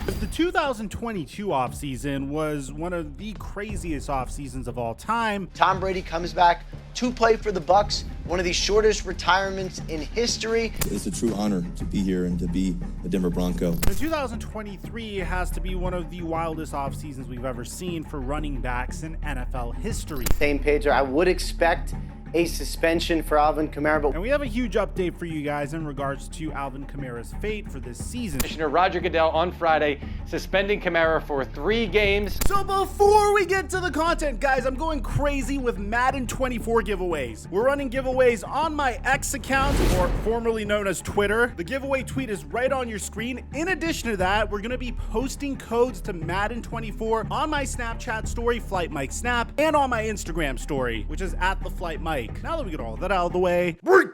The 2022 offseason was one of the craziest offseasons of all time. Tom Brady comes back to play for the Bucs, one of the shortest retirements in history. It's a true honor to be here and to be a Denver Bronco. The 2023 has to be one of the wildest off seasons we've ever seen for running backs in NFL history. Same page, I would expect a suspension for Alvin Kamara. And we have a huge update for you guys in regards to Alvin Kamara's fate for this season. Commissioner Roger Goodell on Friday suspending Kamara for 3 games. So before we get to the content, guys, I'm going crazy with Madden 24 giveaways. We're running giveaways on my X account, or formerly known as Twitter. The giveaway tweet is right on your screen. In addition to that, we're gonna be posting codes to Madden 24 on my Snapchat story, Flight Mike Snap, and on my Instagram story, which is at the Flight Mike. Now that we get all that out of the way, break!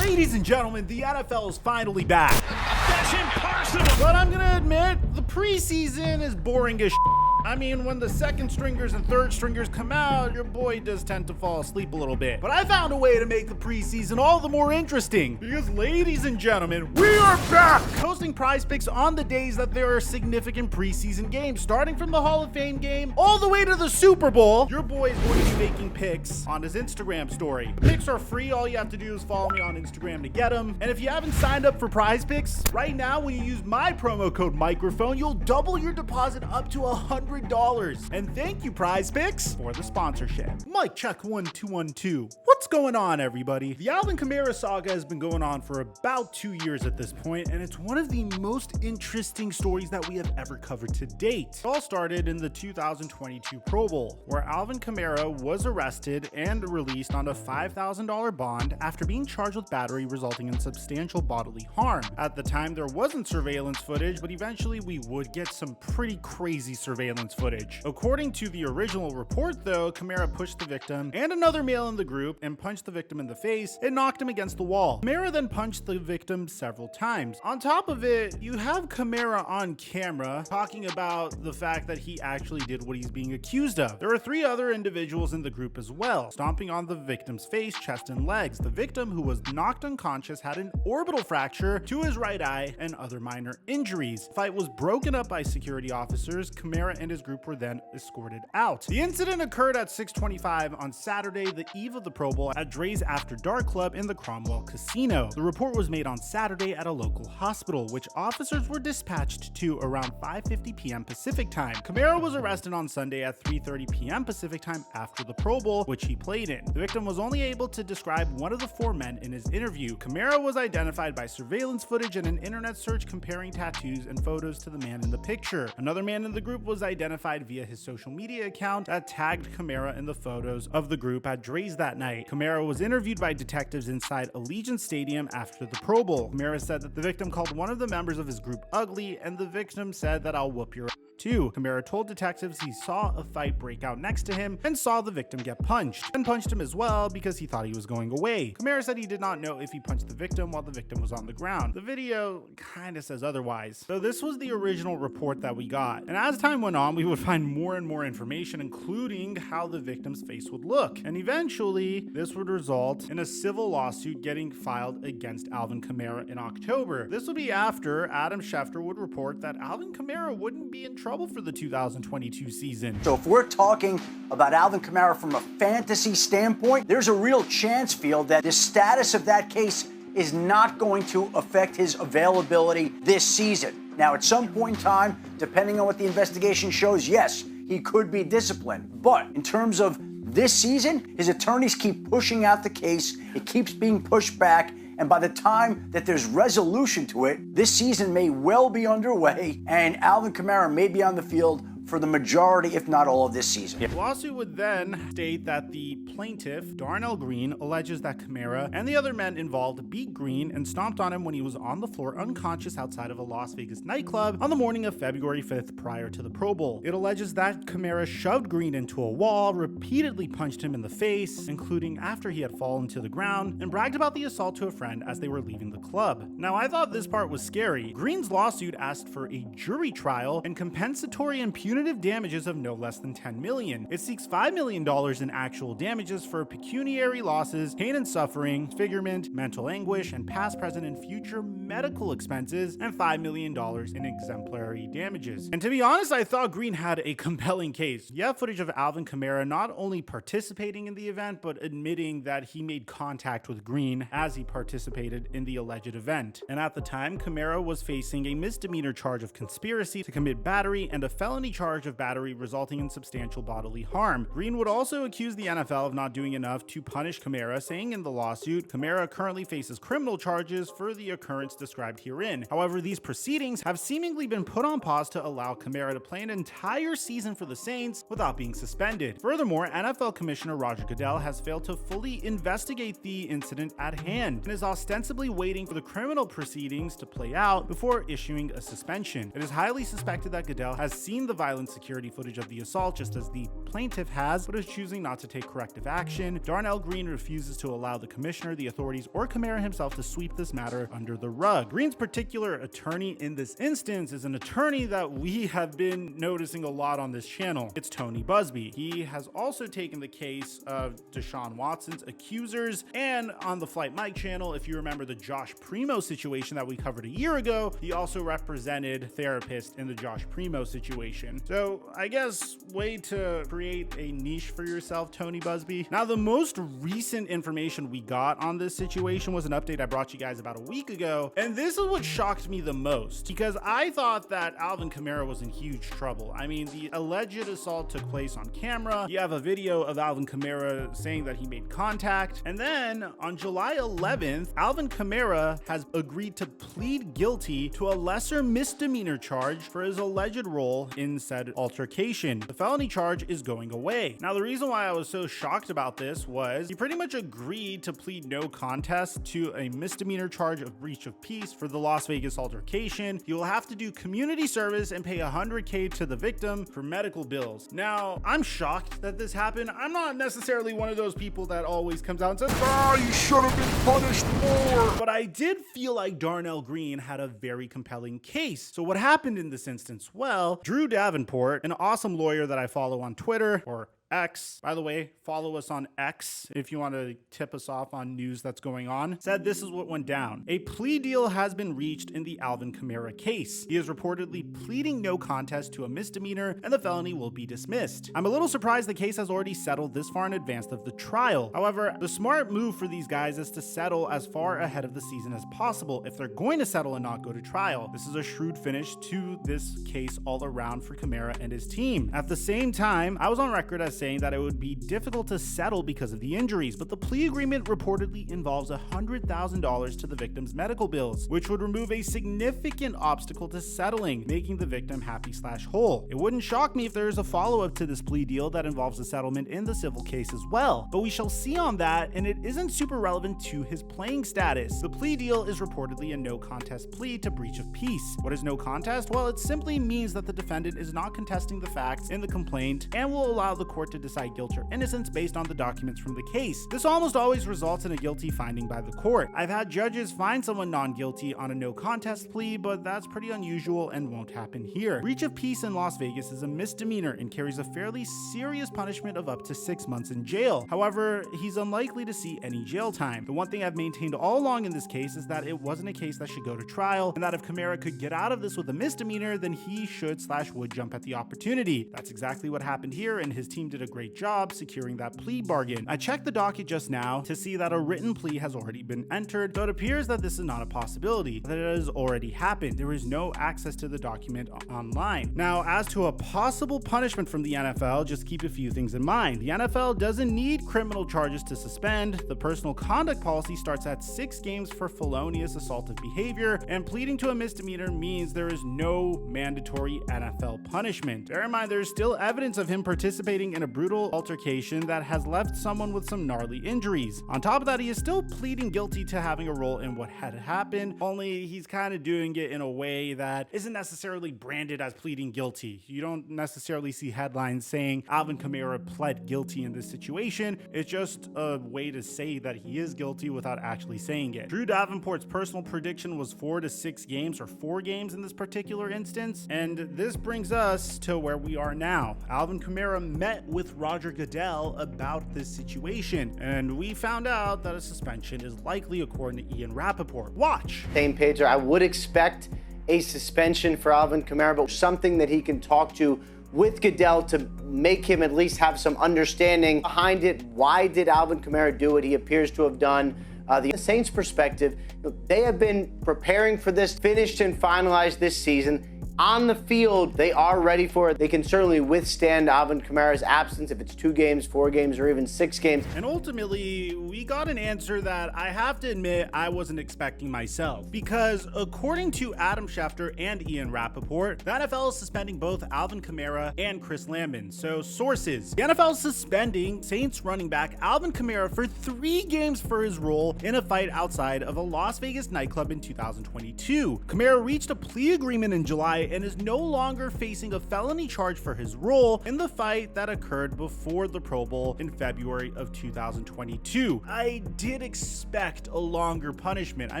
Ladies and gentlemen, the NFL is finally back. That's impossible! But I'm gonna admit, the preseason is boring as shit. I mean, when the second stringers and third stringers come out, your boy does tend to fall asleep a little bit. But I found a way to make the preseason all the more interesting. Because, ladies and gentlemen, we are back! Posting prize picks on the days that there are significant preseason games, starting from the Hall of Fame game all the way to the Super Bowl. Your boy is going to be making picks on his Instagram story. The picks are free. All you have to do is follow me on Instagram to get them. And if you haven't signed up for prize picks, right now, when you use my promo code Mikerophone, you'll double your deposit up to $100. And thank you, Prize Picks, for the sponsorship. Mike check 1212. What's going on, everybody? The Alvin Kamara saga has been going on for about 2 years at this point, and it's one of the most interesting stories that we have ever covered to date. It all started in the 2022 Pro Bowl, where Alvin Kamara was arrested and released on a $5,000 bond after being charged with battery resulting in substantial bodily harm. At the time, there wasn't surveillance footage, but eventually we would get some pretty crazy surveillance footage. According to the original report, though, Kamara pushed the victim and another male in the group and punched the victim in the face and knocked him against the wall. Kamara then punched the victim several times. On top of it, you have Kamara on camera talking about the fact that he actually did what he's being accused of. There are 3 other individuals in the group as well, stomping on the victim's face, chest, and legs. The victim, who was knocked unconscious, had an orbital fracture to his right eye and other minor injuries. The fight was broken up by security officers. Kamara and his group were then escorted out. The incident occurred at 6:25 on Saturday, the eve of the Pro Bowl, at Dre's After Dark Club in the Cromwell Casino. The report was made on Saturday at a local hospital, which officers were dispatched to around 5:50 p.m. Pacific time. Kamara was arrested on Sunday at 3:30 p.m. Pacific time after the Pro Bowl, which he played in. The victim was only able to describe one of the 4 men in his interview. Kamara was identified by surveillance footage and an internet search comparing tattoos and photos to the man in the picture. Another man in the group was identified via his social media account that tagged Kamara in the photos of the group at Dre's that night. Kamara was interviewed by detectives inside Allegiant Stadium after the Pro Bowl. Kamara said that the victim called one of the members of his group ugly, and the victim said that "I'll whoop your ass too." Kamara told detectives he saw a fight break out next to him and saw the victim get punched, and punched him as well because he thought he was going away. Kamara said he did not know if he punched the victim while the victim was on the ground. The video kind of says otherwise. So this was the original report that we got, and as time went on, we would find more and more information, including how the victim's face would look. And eventually, this would result in a civil lawsuit getting filed against Alvin Kamara in October. This would be after Adam Schefter would report that Alvin Kamara wouldn't be in trouble for the 2022 season. So if we're talking about Alvin Kamara from a fantasy standpoint, there's a real chance, Field, that the status of that case is not going to affect his availability this season. Now, at some point in time, depending on what the investigation shows, yes, he could be disciplined. But in terms of this season, his attorneys keep pushing out the case. It keeps being pushed back. And by the time that there's resolution to it, this season may well be underway, and Alvin Kamara may be on the field for the majority, if not all, of this season. The lawsuit would then state that the plaintiff, Darnell Green, alleges that Kamara and the other men involved beat Green and stomped on him when he was on the floor unconscious outside of a Las Vegas nightclub on the morning of February 5th prior to the Pro Bowl. It alleges that Kamara shoved Green into a wall, repeatedly punched him in the face, including after he had fallen to the ground, and bragged about the assault to a friend as they were leaving the club. Now, I thought this part was scary. Green's lawsuit asked for a jury trial and compensatory and punitive damages of no less than $10 million. It seeks $5 million in actual damages for pecuniary losses, pain and suffering, disfigurement, mental anguish, and past, present, and future medical expenses, and $5 million in exemplary damages. And to be honest, I thought Green had a compelling case. You have footage of Alvin Kamara not only participating in the event, but admitting that he made contact with Green as he participated in the alleged event. And at the time, Kamara was facing a misdemeanor charge of conspiracy to commit battery and a felony charge of battery resulting in substantial bodily harm. Green would also accuse the NFL of not doing enough to punish Kamara, saying in the lawsuit, Kamara currently faces criminal charges for the occurrence described herein. However, these proceedings have seemingly been put on pause to allow Kamara to play an entire season for the Saints without being suspended. Furthermore, NFL Commissioner Roger Goodell has failed to fully investigate the incident at hand and is ostensibly waiting for the criminal proceedings to play out before issuing a suspension. It is highly suspected that Goodell has seen the violent security footage of the assault just as the plaintiff has, but is choosing not to take corrective action. Darnell Green refuses to allow the commissioner, the authorities, or Kamara himself to sweep this matter under the rug. Green's particular attorney in this instance is an attorney that we have been noticing a lot on this channel. It's Tony Busby. He has also taken the case of Deshaun Watson's accusers, and on the Flight Mike channel, if you remember the Josh Primo situation that we covered a year ago, he also represented therapists in the Josh Primo situation. So I guess way to create a niche for yourself, Tony Busby. Now, the most recent information we got on this situation was an update I brought you guys about a week ago, and this is what shocked me the most because I thought that Alvin Kamara was in huge trouble. I mean, the alleged assault took place on camera. You have a video of Alvin Kamara saying that he made contact, and then on July 11th, Alvin Kamara has agreed to plead guilty to a lesser misdemeanor charge for his alleged role in said altercation. The felony charge is going away. Now, the reason why I was so shocked about this was he pretty much agreed to plead no contest to a misdemeanor charge of breach of peace for the Las Vegas altercation. He will have to do community service and pay $100K to the victim for medical bills. Now, I'm shocked that this happened. I'm not necessarily one of those people that always comes out and says, you should have been punished more. But I did feel like Darnell Green had a very compelling case. So what happened in this instance? Well, Drew Davenport, an awesome lawyer that I follow on Twitter, or X, by the way, follow us on X if you want to tip us off on news that's going on, said this is what went down. A plea deal has been reached in the Alvin Kamara case. He is reportedly pleading no contest to a misdemeanor and the felony will be dismissed. I'm a little surprised the case has already settled this far in advance of the trial. However, the smart move for these guys is to settle as far ahead of the season as possible if they're going to settle and not go to trial. This is a shrewd finish to this case all around for Kamara and his team. At the same time, I was on record as saying that it would be difficult to settle because of the injuries, but the plea agreement reportedly involves $100,000 to the victim's medical bills, which would remove a significant obstacle to settling, making the victim happy/whole. It wouldn't shock me if there is a follow-up to this plea deal that involves a settlement in the civil case as well, but we shall see on that, and it isn't super relevant to his playing status. The plea deal is reportedly a no contest plea to breach of peace. What is no contest? Well, it simply means that the defendant is not contesting the facts in the complaint and will allow the court to decide guilt or innocence based on the documents from the case. This almost always results in a guilty finding by the court. I've had judges find someone non-guilty on a no contest plea, but that's pretty unusual and won't happen here. Breach of peace in Las Vegas is a misdemeanor and carries a fairly serious punishment of up to 6 months in jail. However, he's unlikely to see any jail time. The one thing I've maintained all along in this case is that it wasn't a case that should go to trial, and that if Kamara could get out of this with a misdemeanor, then he should/would jump at the opportunity. That's exactly what happened here, and his team did did a great job securing that plea bargain. I checked the docket just now to see that a written plea has already been entered, so it appears that this is not a possibility, that it has already happened. There is no access to the document online. Now, as to a possible punishment from the NFL, just keep a few things in mind. The NFL doesn't need criminal charges to suspend. The personal conduct policy starts at 6 games for felonious assaultive behavior, and pleading to a misdemeanor means there is no mandatory NFL punishment. Bear in mind, there's still evidence of him participating in a brutal altercation that has left someone with some gnarly injuries. On top of that, he is still pleading guilty to having a role in what had happened, only he's kind of doing it in a way that isn't necessarily branded as pleading guilty. You don't necessarily see headlines saying Alvin Kamara pled guilty in this situation. It's just a way to say that he is guilty without actually saying it. Drew Davenport's personal prediction was 4 to 6 games, or 4 games in this particular instance, and this brings us to where we are now. Alvin Kamara met with Roger Goodell about this situation, and we found out that a suspension is likely, according to Ian Rappaport. Watch. Same page. I would expect a suspension for Alvin Kamara, but something that he can talk to with Goodell to make him at least have some understanding behind it. Why did Alvin Kamara do what he appears to have done? The Saints' perspective, they have been preparing for this, finished and finalized this season. On the field, they are ready for it. They can certainly withstand Alvin Kamara's absence if it's 2 games, 4 games, or even 6 games. And ultimately, we got an answer that I have to admit I wasn't expecting myself. Because according to Adam Schefter and Ian Rappaport, the NFL is suspending both Alvin Kamara and Chris Landman. So sources, the NFL is suspending Saints running back Alvin Kamara for 3 games for his role in a fight outside of a Las Vegas nightclub in 2022. Kamara reached a plea agreement in July and is no longer facing a felony charge for his role in the fight that occurred before the Pro Bowl in February of 2022. I did expect a longer punishment. I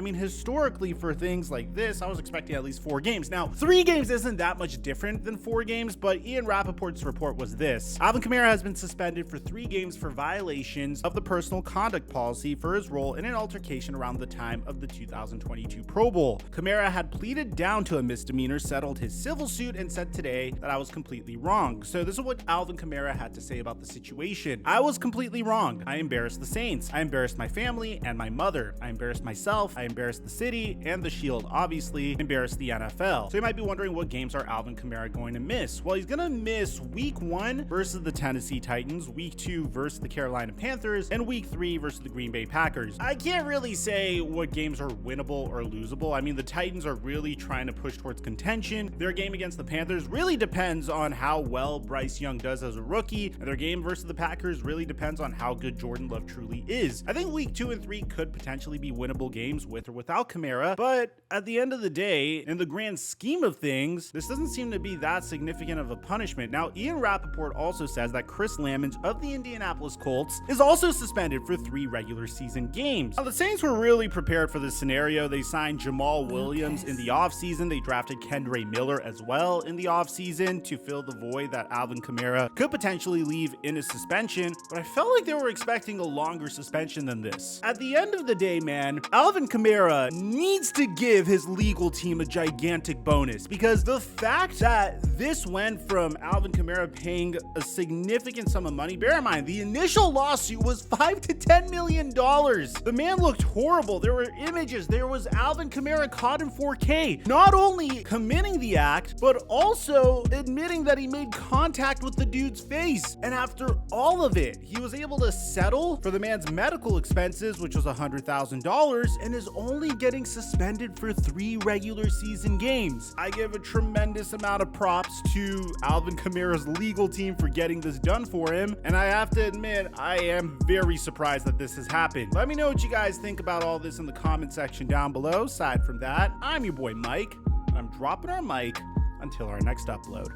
mean, historically for things like this, I was expecting at least 4 games. Now, 3 games isn't that much different than 4 games, but Ian Rappaport's report was this. Alvin Kamara has been suspended for 3 games for violations of the personal conduct policy for his role in an altercation around the time of the 2022 Pro Bowl. Kamara had pleaded down to a misdemeanor, settled his civil suit, and said today that I was completely wrong. So this is what Alvin Kamara had to say about the situation. I was completely wrong. I embarrassed the Saints. I embarrassed my family and my mother. I embarrassed myself. I embarrassed the city and the Shield, obviously. Embarrassed the NFL. So you might be wondering, what games are Alvin Kamara going to miss? Well, he's going to miss week 1 versus the Tennessee Titans, week 2 versus the Carolina Panthers, and week 3 versus the Green Bay Packers. I can't really say what games are winnable or losable. I mean, the Titans are really trying to push towards contention. Their game against the Panthers really depends on how well Bryce Young does as a rookie, and their game versus the Packers really depends on how good Jordan Love truly is. I think week 2 and 3 could potentially be winnable games with or without Kamara, but at the end of the day, in the grand scheme of things, this doesn't seem to be that significant of a punishment. Now, Ian Rappaport also says that Chris Landman of the Indianapolis Colts is also suspended for 3 regular season games. Now, the Saints were really prepared for this scenario. They signed Jamal Williams in the offseason. They drafted Kendre Miller as well in the offseason to fill the void that Alvin Kamara could potentially leave in his suspension, but I felt like they were expecting a longer suspension than this. At the end of the day, man, Alvin Kamara needs to give his legal team a gigantic bonus, because the fact that this went from Alvin Kamara paying a significant sum of money, bear in mind, the initial lawsuit was $5 to $10 million. The man looked horrible. There were images. There was Alvin Kamara caught in 4K, not only committing the act, but also admitting that he made contact with the dude's face. And after all of it, he was able to settle for the man's medical expenses, which was $100,000, and is only getting suspended for 3 regular season games. I give a tremendous amount of props to Alvin Kamara's legal team for getting this done for him, and I have to admit, I am very surprised that this has happened. Let me know what you guys think about all this in the comment section down below. Aside from that, I'm your boy Mike. I'm dropping our mic until our next upload.